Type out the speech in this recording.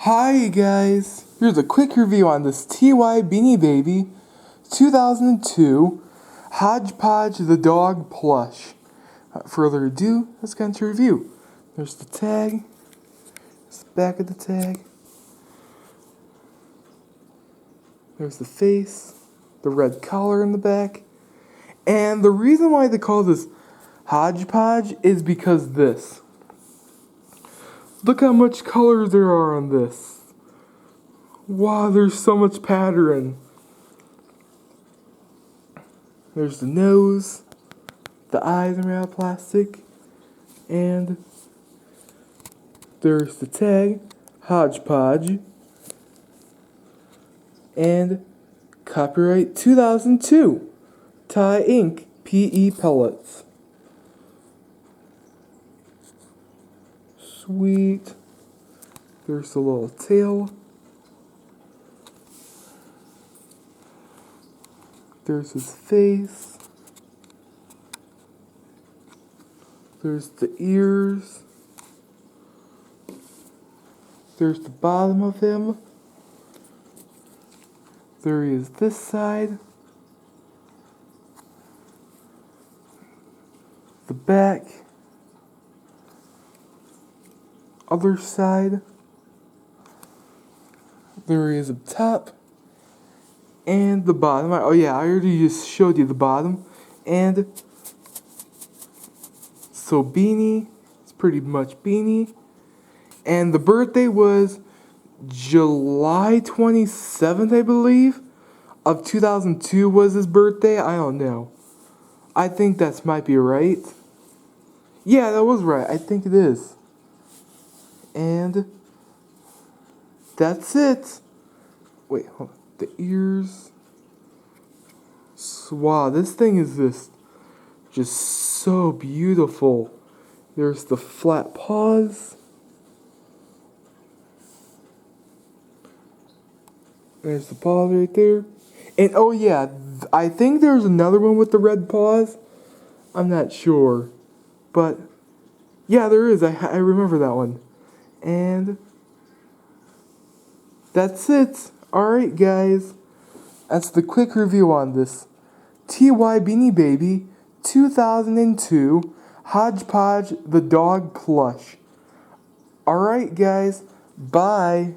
Hi guys, here's a quick review on this TY Beanie Baby 2002 Hodge-Podge the Dog Plush. Without further ado, let's get into review. There's the tag, there's the back of the tag, there's the face, the red collar in the back, and the reason why they call this Hodge-Podge is because this. Look how much color there are on this. Wow, there's so much pattern. There's the nose, the eyes are made out of plastic, and there's the tag, Hodge-Podge, and copyright 2002, Tie Inc. PE Pellets. Sweet. There's the little tail. There's his face. There's the ears. There's the bottom of him. There he is this side. The back. Other side. There he is up top. And the bottom. Oh yeah, I already just showed you the bottom. And so Beanie, it's pretty much Beanie. And the birthday was July 27th, I believe, of 2002 was his birthday. I don't know. I think that might be right. Yeah, that was right. I think it is. And that's it. Wait, hold on. The ears. Wow, this thing is just so beautiful. There's the flat paws. There's the paws right there. And oh yeah, I think there's another one with the red paws. I'm not sure. But yeah, there is. I remember that one. And that's it. Alright guys. That's the quick review on this TY Beanie Baby 2002 Hodge-Podge the Dog Plush. Alright guys. Bye.